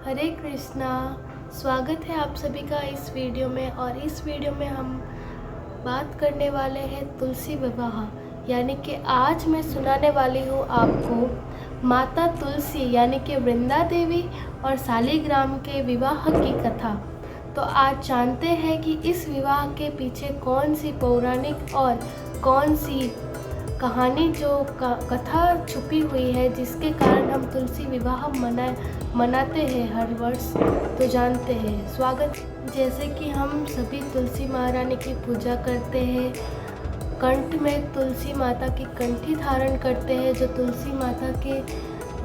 हरे कृष्णा। स्वागत है आप सभी का इस वीडियो में। और इस वीडियो में हम बात करने वाले हैं तुलसी विवाह, यानी कि आज मैं सुनाने वाली हूँ आपको माता तुलसी यानी कि वृंदा देवी और शालिग्राम के विवाह की कथा। तो आज जानते हैं कि इस विवाह के पीछे कौन सी पौराणिक और कौन सी कहानी जो कथा छुपी हुई है, जिसके कारण हम तुलसी विवाह मनाते हैं हर वर्ष। तो जानते हैं। स्वागत। जैसे कि हम सभी तुलसी महारानी की पूजा करते हैं, कंठ में तुलसी माता की कंठी धारण करते हैं जो तुलसी माता के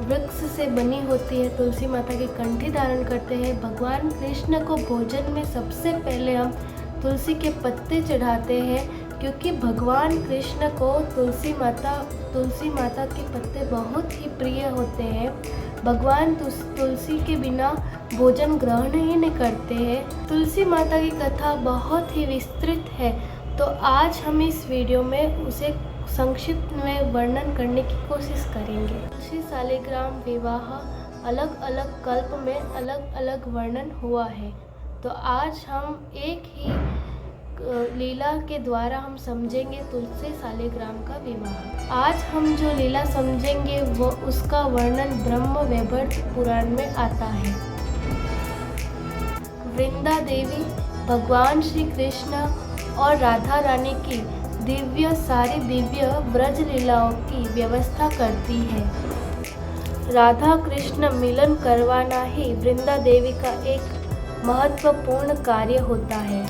वृक्ष से बनी होती है। तुलसी माता की कंठी धारण करते हैं। भगवान कृष्ण को भोजन में सबसे पहले हम तुलसी के पत्ते चढ़ाते हैं, क्योंकि भगवान कृष्ण को तुलसी माता के पत्ते बहुत ही प्रिय होते हैं। भगवान तुलसी के बिना भोजन ग्रहण ही नहीं करते हैं। तुलसी माता की कथा बहुत ही विस्तृत है, तो आज हम इस वीडियो में उसे संक्षिप्त में वर्णन करने की कोशिश करेंगे। तुलसी शालिग्राम विवाह अलग अलग कल्प में अलग अलग वर्णन हुआ है, तो आज हम एक ही लीला के द्वारा हम समझेंगे तुलसी शालिग्राम का विवाह। आज हम जो लीला समझेंगे वो उसका वर्णन ब्रह्म वैवर्त पुराण में आता है। वृंदा देवी भगवान श्री कृष्ण और राधा रानी की सारी दिव्य ब्रज लीलाओं की व्यवस्था करती है। राधा कृष्ण मिलन करवाना ही वृंदा देवी का एक महत्वपूर्ण कार्य होता है,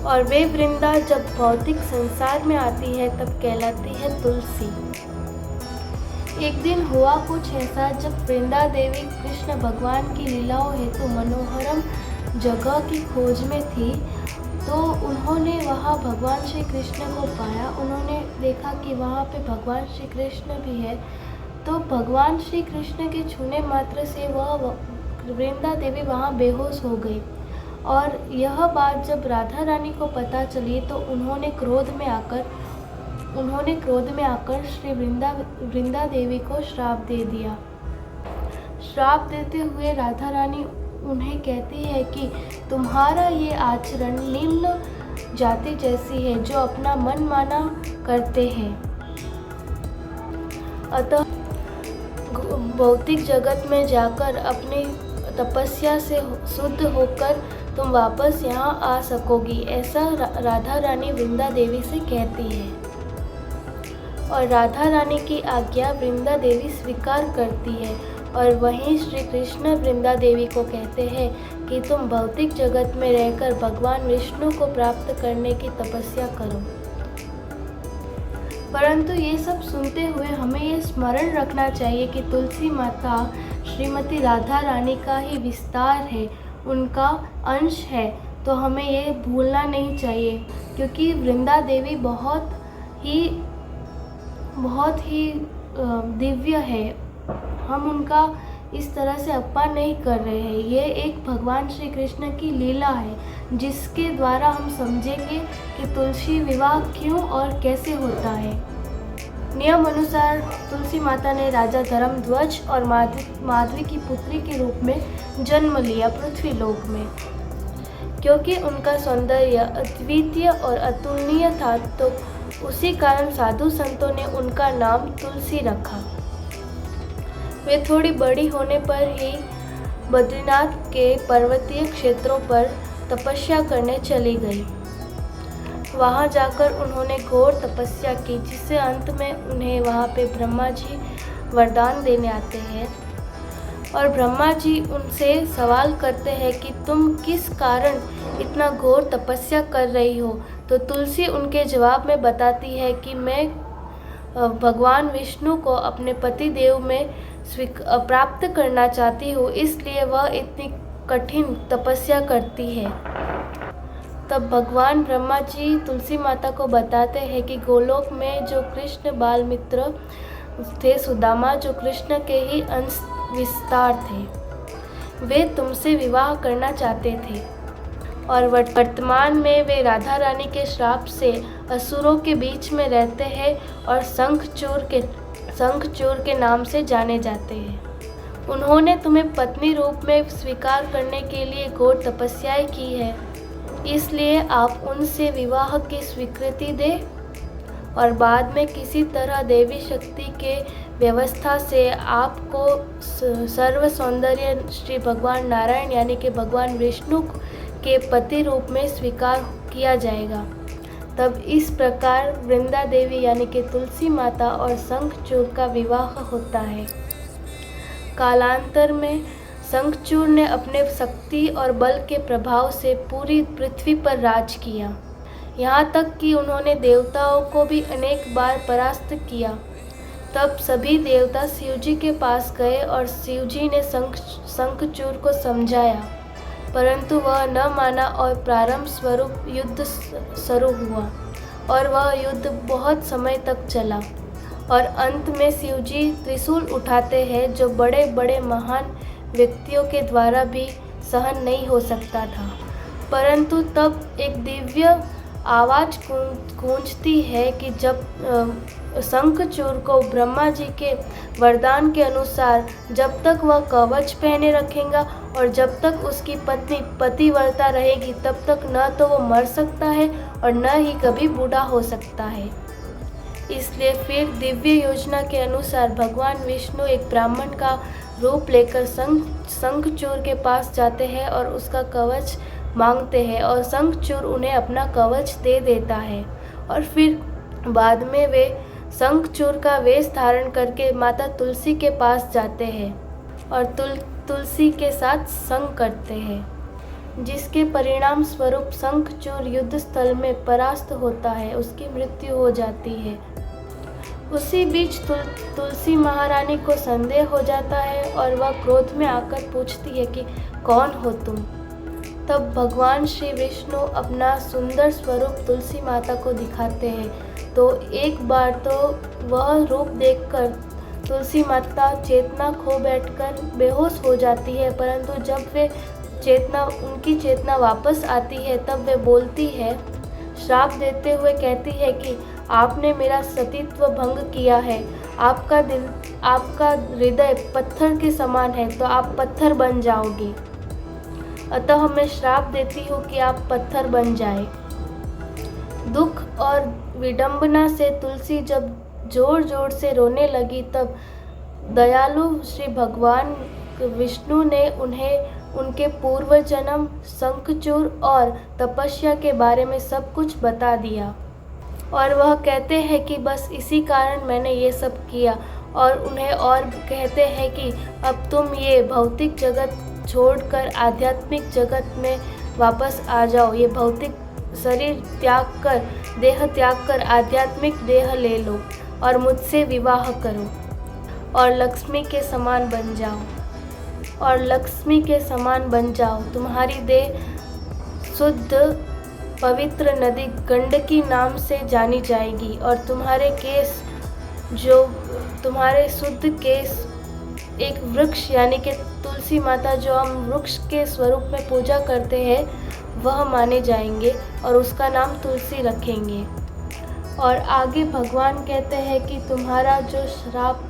और वे वृंदा जब भौतिक संसार में आती है तब कहलाती है तुलसी। एक दिन हुआ कुछ ऐसा, जब वृंदा देवी कृष्ण भगवान की लीलाओं हेतु मनोहरम जगह की खोज में थी, तो उन्होंने वहाँ भगवान श्री कृष्ण को पाया। उन्होंने देखा कि वहाँ पे भगवान श्री कृष्ण भी है, तो भगवान श्री कृष्ण के छूने मात्र से वह वृंदा देवी वहाँ बेहोश हो गई। और यह बात जब राधा रानी को पता चली, तो उन्होंने क्रोध में आकर श्री वृंदा देवी को श्राप दे दिया। श्राप देते हुए राधा रानी उन्हें कहती है कि तुम्हारा ये आचरण निम्न जाति जैसी है, जो अपना मन माना करते हैं। अतः भौतिक जगत में जाकर अपनी तपस्या से शुद्ध होकर तुम वापस यहाँ आ सकोगी, ऐसा राधा रानी वृंदा देवी से कहती है। और राधा रानी की आज्ञा वृंदा देवी स्वीकार करती है। और वहीं श्री कृष्ण वृंदा देवी को कहते हैं कि तुम भौतिक जगत में रहकर भगवान विष्णु को प्राप्त करने की तपस्या करो। परंतु ये सब सुनते हुए हमें ये स्मरण रखना चाहिए कि तुलसी माता श्रीमती राधा रानी का ही विस्तार है, उनका अंश है। तो हमें ये भूलना नहीं चाहिए, क्योंकि वृंदा देवी बहुत ही दिव्य है। हम उनका इस तरह से अपमान नहीं कर रहे हैं। ये एक भगवान श्री कृष्ण की लीला है, जिसके द्वारा हम समझेंगे कि तुलसी विवाह क्यों और कैसे होता है। नियम अनुसार तुलसी माता ने राजा धर्मध्वज और माधवी की पुत्री के रूप में जन्म लिया पृथ्वी लोक में। क्योंकि उनका सौंदर्य अद्वितीय और अतुलनीय था, तो उसी कारण साधु संतों ने उनका नाम तुलसी रखा। वे थोड़ी बड़ी होने पर ही बद्रीनाथ के पर्वतीय क्षेत्रों पर तपस्या करने चली गई। वहाँ जाकर उन्होंने घोर तपस्या की, जिससे अंत में उन्हें वहाँ पे ब्रह्मा जी वरदान देने आते हैं। और ब्रह्मा जी उनसे सवाल करते हैं कि तुम किस कारण इतना घोर तपस्या कर रही हो। तो तुलसी उनके जवाब में बताती है कि मैं भगवान विष्णु को अपने पति देव में प्राप्त करना चाहती हूँ, इसलिए वह इतनी कठिन तपस्या करती है। तब भगवान ब्रह्मा जी तुलसी माता को बताते हैं कि गोलोक में जो कृष्ण बाल मित्र थे, सुदामा, जो कृष्ण के ही अंश विस्तार थे, वे तुमसे विवाह करना चाहते थे। और वर्तमान में वे राधा रानी के श्राप से असुरों के बीच में रहते हैं और शंखचूर के नाम से जाने जाते हैं। उन्होंने तुम्हें पत्नी रूप में स्वीकार करने के लिए घोर तपस्याएं की है, इसलिए आप उनसे विवाह की स्वीकृति दें और बाद में किसी तरह देवी शक्ति के व्यवस्था से आपको सर्व सौंदर्य श्री भगवान नारायण यानी कि भगवान विष्णु के पति रूप में स्वीकार किया जाएगा। तब इस प्रकार वृंदा देवी यानी कि तुलसी माता और शंखचूड़ का विवाह होता है। कालांतर में शंखचूड़ ने अपने शक्ति और बल के प्रभाव से पूरी पृथ्वी पर राज किया, यहाँ तक कि उन्होंने देवताओं को भी अनेक बार परास्त किया। तब सभी देवता शिवजी के पास गए और शिवजी ने शंखचूड़ को समझाया, परंतु वह न माना और प्रारंभ स्वरूप युद्ध शुरू हुआ और वह युद्ध बहुत समय तक चला और अंत में शिवजी त्रिशूल उठाते हैं जो बड़े बड़े महान व्यक्तियों के द्वारा भी सहन नहीं हो सकता था। परंतु तब एक दिव्य आवाज़ गूंजती है कि जब शंखचूड़ को ब्रह्मा जी के वरदान के अनुसार जब तक वह कवच पहने रखेगा और जब तक उसकी पत्नी पतिव्रता रहेगी तब तक न तो वो मर सकता है और न ही कभी बूढ़ा हो सकता है। इसलिए फिर दिव्य योजना के अनुसार भगवान विष्णु एक ब्राह्मण का रूप लेकर शंखचूड़ के पास जाते हैं और उसका कवच मांगते हैं और शंखचूड़ उन्हें अपना कवच दे देता है और फिर बाद में वे शंखचूड़ का वेश धारण करके माता तुलसी के पास जाते हैं और तुलसी के साथ संग करते हैं, जिसके परिणाम स्वरूप शंखचूड़ युद्ध स्थल में परास्त होता है, उसकी मृत्यु हो जाती है। उसी बीच तुलसी महारानी को संदेह हो जाता है और वह क्रोध में आकर पूछती है कि कौन हो तुम। तब भगवान श्री विष्णु अपना सुंदर स्वरूप तुलसी माता को दिखाते हैं। तो एक बार तो वह रूप देखकर तुलसी माता चेतना खो बैठकर बेहोश हो जाती है, परंतु जब वे उनकी चेतना वापस आती है तब वे बोलती है, श्राप देते हुए कहती है कि आपने मेरा सतीत्व भंग किया है, आपका हृदय पत्थर के समान है तो आप पत्थर बन जाओगे, अतः मैं श्राप देती हूँ कि आप पत्थर बन जाए। दुख और विडंबना से तुलसी जब जोर जोर से रोने लगी तब दयालु श्री भगवान विष्णु ने उन्हें उनके पूर्व जन्म, शंखचूड़ और तपस्या के बारे में सब कुछ बता दिया और वह कहते हैं कि बस इसी कारण मैंने ये सब किया और उन्हें और कहते हैं कि अब तुम ये भौतिक जगत छोड़कर आध्यात्मिक जगत में वापस आ जाओ, ये भौतिक शरीर त्याग कर, देह त्याग कर आध्यात्मिक देह ले लो और मुझसे विवाह करो और लक्ष्मी के समान बन जाओ। तुम्हारी देह शुद्ध पवित्र नदी गंडकी नाम से जानी जाएगी और तुम्हारे शुद्ध केस एक वृक्ष यानी कि तुलसी माता जो हम वृक्ष के स्वरूप में पूजा करते हैं वह माने जाएंगे और उसका नाम तुलसी रखेंगे। और आगे भगवान कहते हैं कि तुम्हारा जो श्राप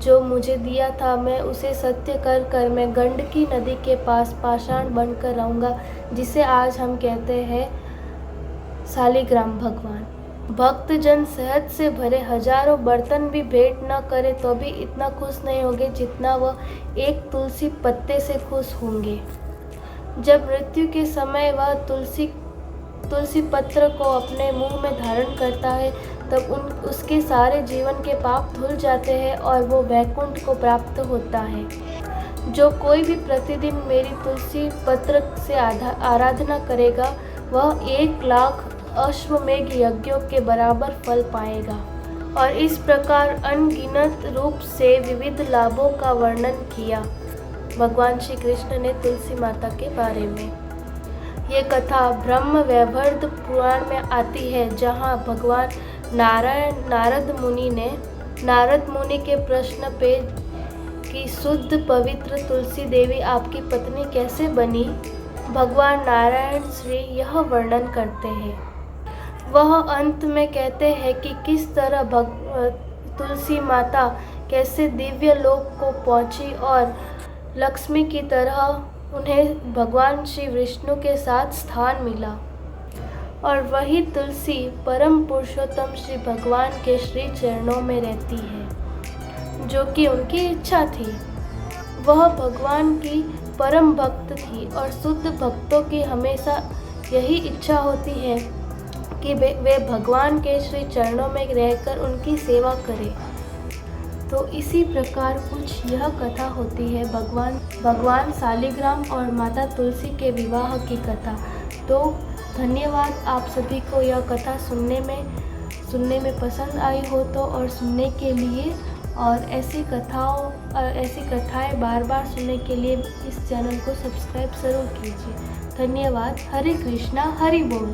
जो मुझे दिया था मैं उसे सत्य कर मैं गंडकी नदी के पास पाषाण बनकर रहूँगा, जिसे आज हम कहते हैं शालिग्राम भगवान। भक्तजन सेहत से भरे हजारों बर्तन भी भेंट न करे तो भी इतना खुश नहीं होंगे जितना वह एक तुलसी पत्ते से खुश होंगे। जब मृत्यु के समय वह तुलसी पत्र को अपने मुंह में धारण करता है तब उसके सारे जीवन के पाप धुल जाते हैं और वो वैकुंठ को प्राप्त होता है। जो कोई भी प्रतिदिन मेरी तुलसी पत्र से आराधना करेगा वह 1,00,000 अश्वमेघ यज्ञों के बराबर फल पाएगा। और इस प्रकार अनगिनत रूप से विविध लाभों का वर्णन किया भगवान श्री कृष्ण ने तुलसी माता के बारे में। ये कथा ब्रह्म वैवर्त पुराण में आती है, जहाँ भगवान नारद मुनि के प्रश्न पे कि शुद्ध पवित्र तुलसी देवी आपकी पत्नी कैसे बनी, भगवान नारायण श्री यह वर्णन करते हैं। वह अंत में कहते हैं कि किस तरह तुलसी माता कैसे दिव्य लोक को पहुंची और लक्ष्मी की तरह उन्हें भगवान श्री विष्णु के साथ स्थान मिला और वही तुलसी परम पुरुषोत्तम श्री भगवान के श्री चरणों में रहती है, जो कि उनकी इच्छा थी। वह भगवान की परम भक्त थी और शुद्ध भक्तों की हमेशा यही इच्छा होती है कि वे भगवान के श्री चरणों में रहकर उनकी सेवा करें। तो इसी प्रकार कुछ यह कथा होती है भगवान शालिग्राम और माता तुलसी के विवाह की कथा। तो धन्यवाद आप सभी को यह कथा सुनने में पसंद आई हो तो और सुनने के लिए, और ऐसी कथाएं बार बार सुनने के लिए इस चैनल को सब्सक्राइब ज़रूर कीजिए। धन्यवाद। हरे कृष्णा, हरि बोल।